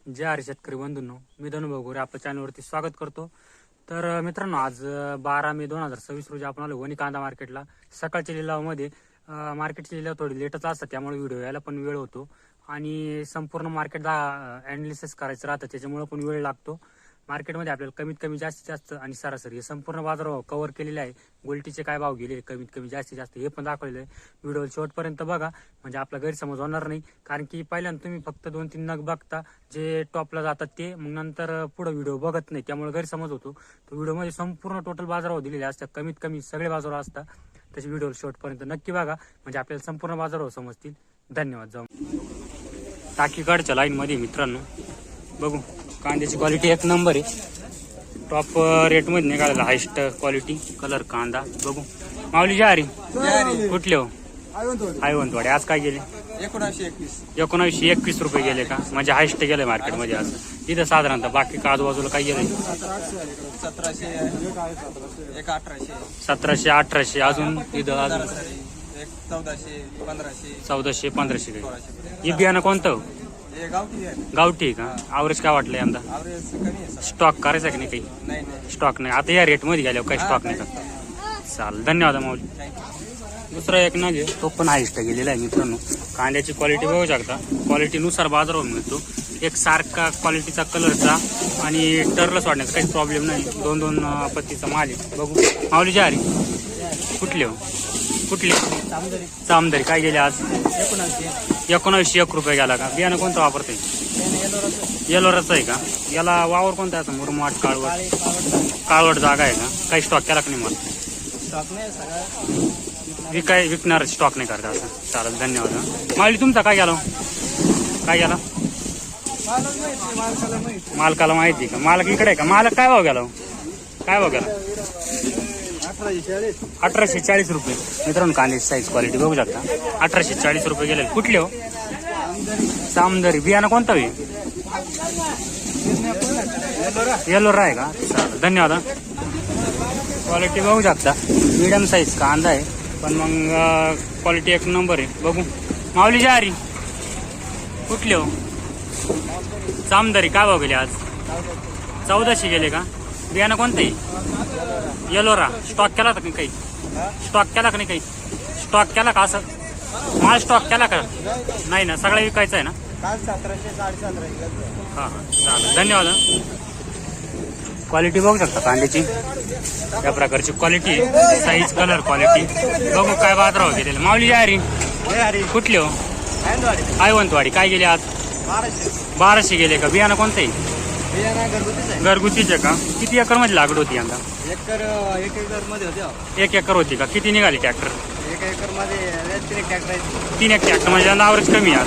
जय हरी शेतकरी बंधूंनो, मी धनुभाऊ गोरे आपल्या चॅनलवरती स्वागत करतो. तर मित्रांनो, आज 12 मे 2026 रोजी आपण आलो वणी कांदा मार्केटला. सकाळच्या लिलावामध्ये मार्केटचे लिलाव थोडी लेटच असतात, त्यामुळे व्हिडिओ यायला पण वेळ होतो आणि संपूर्ण मार्केट ॲनालिसिस करायचं राहतं, त्याच्यामुळे पण वेळ लागतो. मार्केटमध्ये आपल्याला कमीत कमी जास्तीत जास्त आणि सरासरी हे संपूर्ण बाजारभाव कव्हर केलेले आहे. गोल्टीचे काय भाव गेले कमीत कमी जास्तीत जास्त हे पण दाखवलेलं आहे. व्हिडिओ शेवटपर्यंत बघा, म्हणजे आपला गैरसमज होणार नाही. कारण की पहिल्यांदा तुम्ही फक्त 2-3 नग बघता, जे टॉपला जातात ते, मग नंतर पुढे व्हिडिओ बघत नाही, त्यामुळे गैरसमज होतो. तर व्हिडिओमध्ये संपूर्ण टोटल बाजारभाव दिलेले असतात, कमीत कमी सगळे बाजारभाव असतात. त्याचे व्हिडिओ शेवटपर्यंत नक्की बघा, म्हणजे आपल्याला संपूर्ण बाजारभाव समजतील. धन्यवाद. जाऊन टाकीकडच्या लाईन मध्ये मित्रांनो बघू, कांद्याची क्वालिटी एक नंबर आहे. टॉप रेट मध्ये निघालेला हायस्ट क्वालिटी कलर कांदा. बघू माऊली जहारी कुठले हो? आयवंतवाडे. आज काय गेले? 1921 रुपये गेले का? म्हणजे हायस्ट गेले मार्केटमध्ये. असं इथं साधारणतः बाकी का आजूबाजूला काय गेले? 1700-1800 अजून इथं अजून 1400-1500 काही. हे बियाणं कोणतं? गावठी का? आवरेज काय वाटलं यंदा? स्टॉक करायचा की नाही? काही स्टॉक नाही आता या रेट मध्ये गेल्यावर काही स्टॉक नाही का? चालेल, धन्यवाद माऊली. दुसरा एक नग आहे, तो पण हायस्ट गेलेला आहे मित्रांनो. कांद्याची क्वालिटी बघू शकता, क्वालिटीनुसार बाजारभाव मिळतो. एक सारखा क्वालिटीचा कलरचा आणि टर्लस वाढण्याचा काही प्रॉब्लेम नाही. 2-2 पत्तीचा माल आहे. बघू माऊली जहारी कुठले हो? कुठली? चामदरी. काय गेले आज? 1901 रुपये गेला का? बियाणं कोणतं वापरते? येलोराचं आहे का? याला वावर कोणता आहे? मुरमाड काळवट जागा आहे का? काही स्टॉक केला का नाही? मला विकणार स्टॉक नाही करता असं. चालेल, धन्यवाद. माऊली तुमचा काय गेला? काय गेला? मालकाला माहिती का? मालक इकडे आहे का? मालक काय भाव गेला? काय भाव गेला? 1840 रुपये मित्रांनो. कांद्याची साईज क्वालिटी बघू शकता, 1840 रुपये गेले. कुठले हो? सामदरी. बियाणं कोणतं होईल? येलोरा आहे का? चालेल, धन्यवाद. क्वालिटी बघू शकता, मीडियम साईज कांदा आहे, पण मग क्वालिटी एक नंबर आहे. बघू माऊली जहारी कुठले हो? सामदरी. काय भाव गेले आज? 1400 गेले का? बियाणं कोणतं आहे? येलोरा. स्टॉक केला का काही? स्टॉक केला का नाही? काही स्टॉक केला का? असं माल स्टॉक केला का? नाही ना, सगळं विकायचं आहे ना? हां चालेल, धन्यवाद. क्वालिटी बघू शकता कांद्याची, या प्रकारची क्वालिटी, साईज, कलर, क्वालिटी बघू. काय बाजारावर गेलेलं? माऊली जहारी कुठले हो? आयवंतवाडी. काय गेले आज? 1200 गेले का? बियाणं कोणतं आहे? घरगुतीचे का? किती एकर मध्ये लागवड होती यंदा? 1 एकर होती का? किती निघाली ट्रॅक्टर? 1 एकर मध्ये 3 एक ट्रॅक्टर. म्हणजे यंदा आवरेज कमी आहे.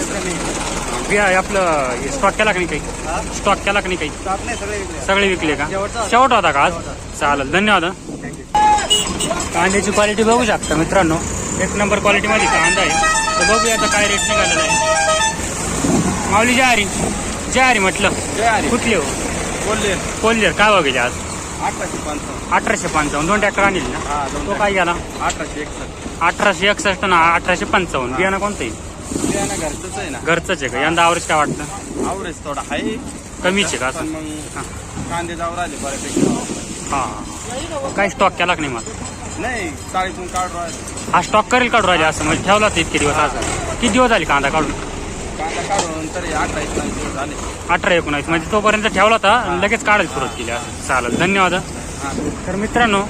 आपलं स्टॉक केला का नाही? काही स्टॉक केला का नाही? काही सगळे विकले का? शेवट होता का आज? चालेल, धन्यवाद. कांद्याची क्वालिटी बघू शकता मित्रांनो, एक नंबर क्वालिटी मध्ये कांदा आहे. तर बघूया आता काय रेट निघालेला आहे. माऊली जहारी म्हटलं कुठले हो? कोल्हेर. काय भाव गेले आज? 1855. 2 ट्रॅक्टर आणले ना? तो काय गेला? 1861 ना 1855. बियाणं कोणतं आहे? घरचंच आहे ना? घरचंच आहे का? यंदा आवरेज काय वाटतं? आवरेज थोडा आहे, कमीच आहे का? पण मग कांदे जावर आले बऱ्यापैकी. हा, काही स्टॉक केला का नाही? मला नाही, चाळीतून काढून राहिले. हा स्टॉक करेल काढून राहिले असं म्हणजे ठेवला तर इतके दिवस? असं किती दिवस झाले कांदा काढून? कांदा काढून तरी 18-19 दिवस झाले. 18-19 म्हणजे तोपर्यंत ठेवला होता, लगेच काढायला सुरुवात केली. असं चालेल, धन्यवाद. तर मित्रांनो,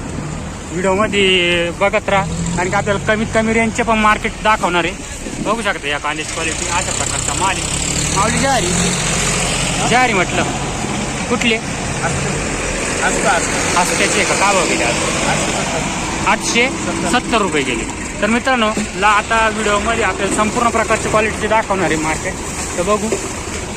व्हिडिओमध्ये बघत राहा, कारण की आपल्याला कमीत कमी रेंजचे पण मार्केट दाखवणार आहे. बघू शकता या कांद्याची क्वालिटी, अशा प्रकारचा माल आहे. माऊली जहारी म्हटलं कुठले? हसत्याचे का? काय भाव गेले आज? 870 रुपये गेले. तर मित्रांनो, आता व्हिडिओमध्ये आपल्याला संपूर्ण प्रकारची क्वालिटीचे दाखवणार आहे मार्केट. तर बघू,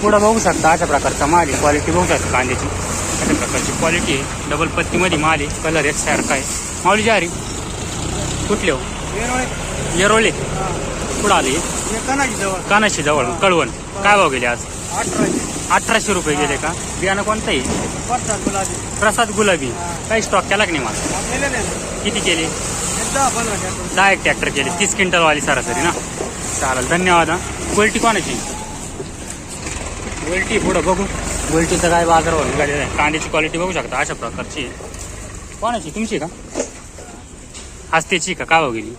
पुढं बघू शकता अशा प्रकारचा माल आहे. क्वालिटी बघू शकता कांद्याची, अशा प्रकारची क्वालिटी आहे. डबल पत्तीमध्ये माल आहे, कलर एक सारखा आहे. माऊली जहारी कुठले हो? येरोळे. कुठं आले? कानाशी जवळ, कळवण. काय भाव गेले आज? 1800 रुपये गेले का? बियाणं कोणतं आहे? प्रसाद गुलाबी. काही स्टॉक केला की नाही? मला किती केले? 10 ट्रॅक्टर केले. 30 क्विंटल वाली सरासरी ना? चालेल, धन्यवाद. क्वालिटी कोणाची? उलटी पुढं बघू उलटीचं काय बाजारावर निघालेलं आहे. कांद्याची क्वालिटी बघू शकता अशा प्रकारची आहे. कोणाची तुमची का हस्तेची का भाव गेली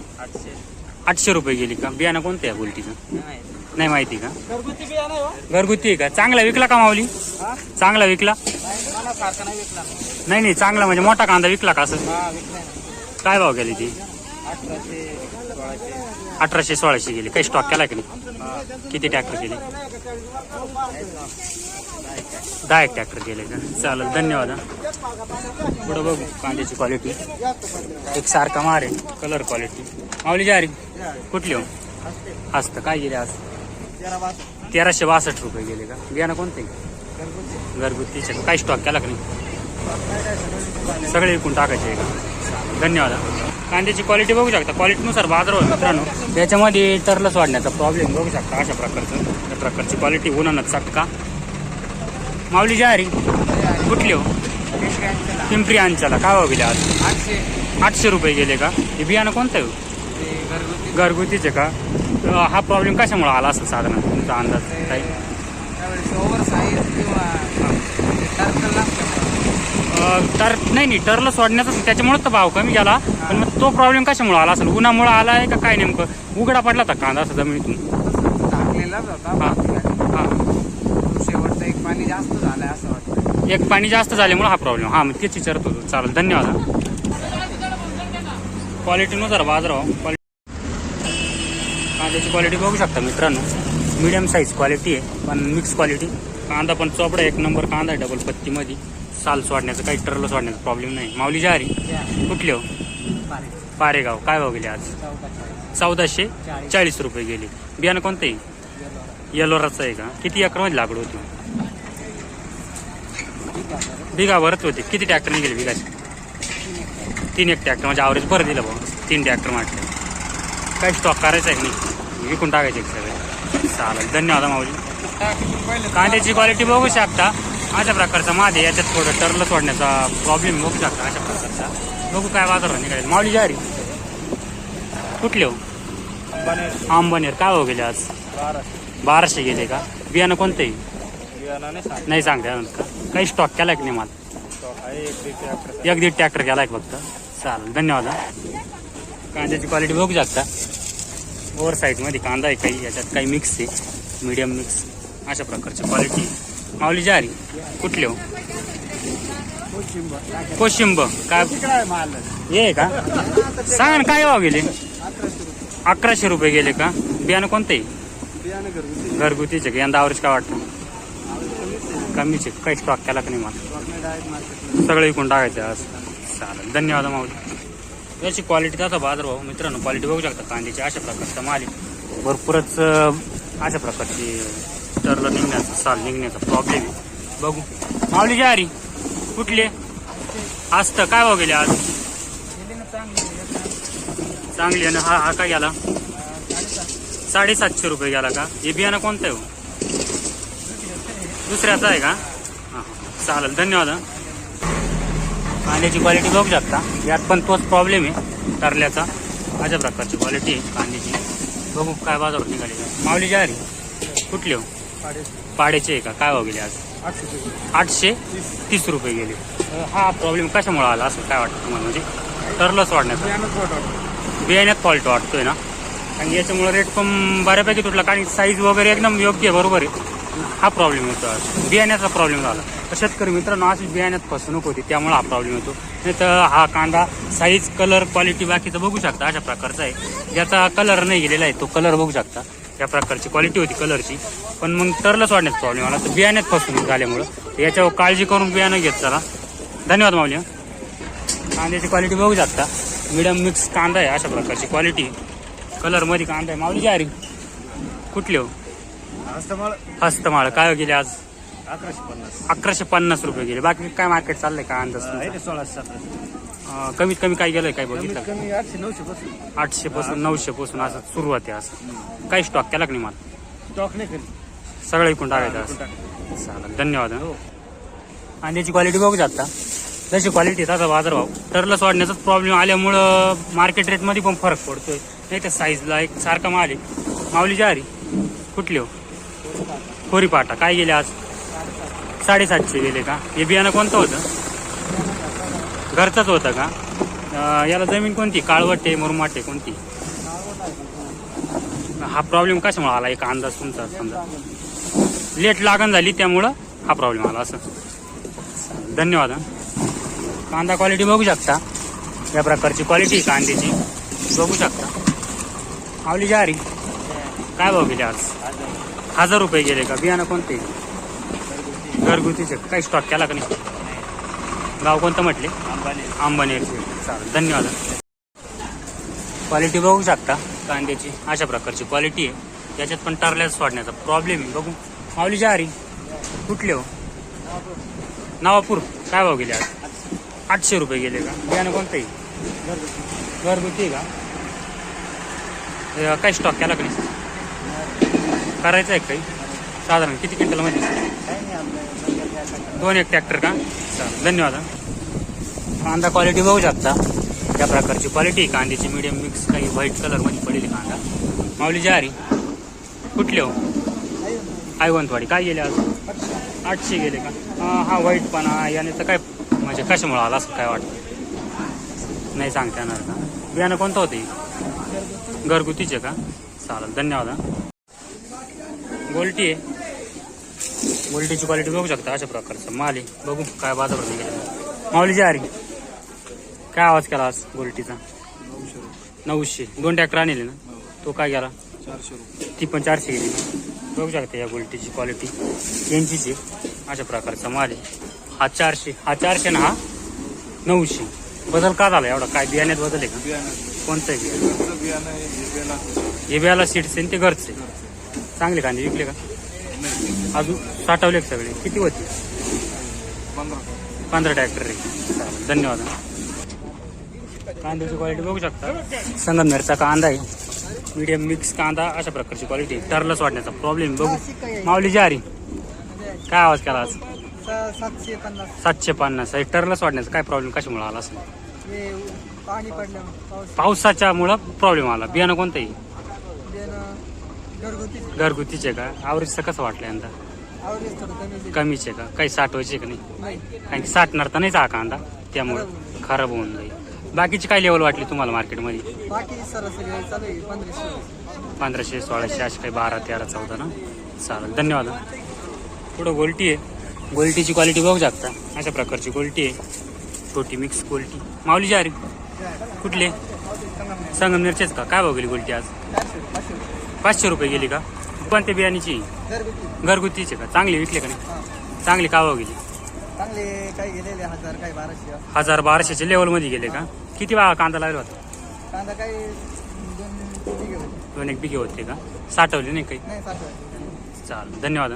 800 रुपये गेली का बियाणं कोणतं आहे उलटीचं नाही माहिती का घरगुती बियाणं आहे हो. घरगुती आहे का चांगला विकला का माऊली हा? चांगला विकला मला सारखा नाही विकला. नाही चांगला म्हणजे मोठा कांदा विकला का असं हा विकला ना. काय भाव गेली ती 1800 1800 1600 गेली काही स्टॉक केला की नाही किती ट्रॅक्टर गेले 10 ट्रॅक्टर गेले का चालेल धन्यवाद हा. पुढं बघू कांद्याची क्वालिटी एक सारखा मार आहे कलर क्वालिटी माऊली जारी कुठली हो असतं काय गेले आज 1362 रुपये गेले का बियाणं कोणते घरगुतीचे काही स्टॉक केला का नाही सगळे विकून टाकायचे आहे का धन्यवाद हा. कांद्याची क्वालिटी बघू शकता क्वालिटीनुसार बाजार होईल मित्रांनो त्याच्यामध्ये टर्लस वाढण्याचा प्रॉब्लेम बघू शकता अशा प्रकारचं त्या प्रकारची क्वालिटी उन्हानं चटका माऊली जारी कुठली हो पिंपरी अंचाला काय भाव गेले आज 800 रुपये गेले का हे बियाणं कोणतं आहे हो? घरगुतीचे का हा प्रॉब्लेम कशामुळे आला असेल साधारण तुमचा अंदाज काही नाही टर्ल सोडण्याचा त्याच्यामुळे तर भाव कमी गेला पण मग तो प्रॉब्लेम कशामुळे आला असेल उन्हामुळे आला आहे का काय नेमकं उघडा पडला होता कांदा असं जमिनीतून शेवटचं एक पाणी जास्त झालंय असं वाटतं. एक पाणी जास्त झाल्यामुळे हा प्रॉब्लेम हा मग तेच विचारत होतो चालेल धन्यवाद क्वालिटीनुसार बाजार कांद्याची क्वालिटी बघू शकता मित्रांनो मीडियम साईज क्वालिटी आहे पण मिक्स क्वालिटी कांदा पण चोपडा एक नंबर कांदा आहे डबल पत्तीमध्ये साल सोडण्याचं काही टर्ल सोडण्याचा प्रॉब्लेम नाही माऊली जारी कुठले हो पारेगाव काय भाव गेले आज 1440 रुपये गेले बियाणं कोणतं आहे येलोराचं आहे का किती एकरमध्ये लागवड होती बिघा भरत होते किती ट्रॅक्टरने गेले बिघाचे 3 एक ट्रॅक्टर म्हणजे ॲव्हरेज बरं दिलं भाऊ 3 ट्रॅक्टर म्हटलं काही स्टॉक करायचा आहे नाही विकून टाकायचे सगळे चालेल धन्यवाद माऊली कांद्याची क्वालिटी बघू शकता अशा प्रकारचा मादे याच्यात थोडं टर्ल सोडण्याचा प्रॉब्लेम बघू शकता अशा प्रकारचा बघू काय बाजारावर निघालेल माऊली जारी कुठले हो आंबनेर काय हो गेले आज 1200 गेले का बियाणं कोणतंही नाही सांगता का काही स्टॉक केलाय की नाही मला एक दीड ट्रॅक्टर केलाय फक्त चालेल धन्यवाद कांद्याची क्वालिटी बघू शकता ओव्हर साईजमध्ये कांदा आहे काही याच्यात काही मिक्स आहे मीडियम मिक्स अशा प्रकारची क्वालिटी माऊली जारी कुठले हो कोशिंब काय ये का सांगा ना काय भाव गेले 1100 रुपये गेले का बियाणं कोणतंही घरगुतीचे का यंदा ॲव्हरेज काय वाटतं कमीचे काही स्टॉक केला का नाही मला सगळं विकून टाकायचं आज चालेल धन्यवाद माऊली याची क्वालिटी त्याचा बाजार भाऊ मित्रांनो क्वालिटी बघू शकता कांद्याची अशा प्रकारचा माल भरपूरच अशा प्रकारची टर्ल निघण्याचा साल निघण्याचा प्रॉब्लेम आहे बघू माऊली जारी कुठले असतं काय भाव गेले आज चांगली आणि हा काय गेला 750 रुपये गेला का हे बियाणं कोणतं आहे हो दुसऱ्याचा आहे का हां चालेल धन्यवाद कांद्याची क्वालिटी बघू शकता यात पण तोच प्रॉब्लेम आहे टरल्याचा अशा प्रकारची क्वालिटी आहे कांद्याची बघू काय बाजारात निघाली माऊली जारी कुठले हो पाड्याचे आहे का काय भाव गेले आज 830 रुपये गेले हा प्रॉब्लेम कशामुळे आला असं काय वाटतं तुम्हाला म्हणजे टर्लच वाढण्याचा बियाण्यात फॉल्ट वाटतोय ना आणि याच्यामुळे रेट पण बऱ्यापैकी तुटला कारण साईज वगैरे एकदम योग्य आहे बरोबर आहे हा प्रॉब्लेम येतो आज बियाण्याचा प्रॉब्लेम झाला तर शेतकरी मित्रांनो अशी बियाण्यात फसवणूक होती त्यामुळे हा प्रॉब्लेम येतो नाही तर हा कांदा साईज कलर क्वालिटी बाकीचं बघू शकता अशा प्रकारचा आहे ज्याचा कलर नाही गेलेला आहे तो कलर बघू शकता या प्रकारची क्वालिटी होती कलरची पण मग टर्लच वाढण्याचा प्रॉब्लेम आला तर बियाण्यात फसवणूक झाल्यामुळं याच्यावर काळजी करून बियाणं घेत चला धन्यवाद माऊली कांद्याची क्वालिटी बघू शकता मिडियम मिक्स कांदा आहे अशा प्रकारची क्वालिटी कलरमध्ये कांदा आहे माऊली जारी कुठले हो हस्तमाळ काय गेले आज 1150 रुपये गेले बाकी काय मार्केट चाललंय का अंदाज 1600-1700 कमीत कमी काय गेलंय काय बघितलं कमी 800-900 800 पासून 900 पासून असं सुरुवात आहे असं काही स्टॉक केला की नाही मला स्टॉक नाही करी सगळं विकून टाकायचं असं चालेल धन्यवाद आणि याची क्वालिटी बघू शकता जशी क्वालिटी त्याचा बाजारभाव टर्लस वाढण्याचाच प्रॉब्लेम आल्यामुळं मार्केट रेटमध्ये पण फरक पडतोय नाही तर साईजला एक सारखा माल आहे माऊली जारी कुठली हो कोरीपाटा काय गेले आज? 750 गेले का? हे बियाणं कोणतं होतं? घरचंच होतं का? याला जमीन कोणती? काळवट आहे, मुरमाट आहे, कोणती? हा प्रॉब्लेम कशामुळे आला? एक अंदाज तुमचा समजा. लेट लागण झाली त्यामुळं हा प्रॉब्लेम आला असं. धन्यवाद. कांदा क्वालिटी बघू शकता, या प्रकारची क्वालिटी कांद्याची बघू शकता. आवली जारी काय भाव गेले आज? 1000 रुपये गेले का? बियाणं कोणते? घरगुतीचे. काही स्टॉक केला का नाही? गाव कोणतं म्हटले? अंबानेरचे. चालेल, धन्यवाद. क्वालिटी बघू शकता कांद्याची, अशा प्रकारची क्वालिटी आहे. याच्यात पण टारल्यास सोडण्याचा प्रॉब्लेम आहे. बघू. माऊली जारी कुठले हो? नवापूर. काय भाव गेले आज? 800 रुपये गेले का? बियाणं कोणतं आहे? घरगुती का? काही स्टॉक केला का नाही? करायचं आहे काही? साधारण किती क्विंटलमध्ये? 2-1 ट्रॅक्टर का? चालेल, धन्यवाद. कांदा क्वालिटी बघू शकता, त्या प्रकारची क्वालिटी कांद्याची मीडियम मिक्स, काही व्हाईट कलरमध्ये पडेल कांदा. माऊली जारी कुठले हो? आयवंतवाडी. काय गेले आज? 800 गेले का? हा व्हाईट पाना याने तर काय म्हणजे कशामुळे आला असं काय वाटतं? नाही सांगता येणार का? बियाणं कोणतं होतं? घरगुतीचे का? चालेल, धन्यवाद. गोल्टी आहे. गोल्टीची क्वालिटी बघू शकता, अशा प्रकारचा माल आहे. बघू काय बाजारात निघाले. माऊली जारी काय आवाज केला आज गोल्टीचा? 900. 2 ट्रॅक्टर आणले ना? तो काय गेला? 400 रुपये. ती पण 400 गेली. बघू शकता या गोल्टीची क्वालिटी यांचीच आहे. अशा प्रकारचा माल आहे. हा 400, हा 400 ना हा 900. बदल का झाला एवढा? काय बियाण्यात बदल आहे का? कोणतं आहे बियाणं? हे बियाला सीड्स आहे ते घरचे. चांगले कांदे विकले का? अजून साठवले सगळे? किती होते? 15 ट्रॅक्टर आहे. चालेल, धन्यवाद. कांद्याची क्वालिटी बघू शकता, संगमनेरचा कांदा आहे. मीडियम मिक्स कांदा, अशा प्रकारची क्वालिटी. टरलस वाढण्याचा प्रॉब्लेम बघू. माऊली जारी काय आवाज केला आज? 750. हे टरलस वाढण्याचा काय प्रॉब्लेम कशामुळे आला असेल? पाणी पडल्यामुळे पावसाच्या मुळे प्रॉब्लेम आला. बियाणं कोणतं आहे? घरगुतीचे का? आवरेजचं कसं वाटलं यंदा? कमीच आहे का? काही साठवायचे का नाही? काही साठणार तर नाहीच हा कांदा, त्यामुळं खराब होऊन जाईल. बाकीची काय लेवल वाटली तुम्हाला मार्केटमध्ये? 1500, 1600 अशी काही 12, 13, 14 ना? चालेल, धन्यवाद. पुढं गोल्टी आहे. गोल्टीची क्वालिटी बघू शकता, अशा प्रकारची गोल्टी आहे. छोटी मिक्स गोल्टी. माऊली जारी कुठले? संगमनेरचेच का? काय भाव गेली गोल्टी आज? 500 रुपये गेली का? कोणत्या बियाणीची? घरगुतीचे का? चांगली विकले का नाही? चांगली का भाव गेली? 1000-1200च्या लेवलमध्ये गेले का? किती कांदा लागला होता? 2-1 बिघे होते का? साठवले नाही काही? चालेल, धन्यवाद.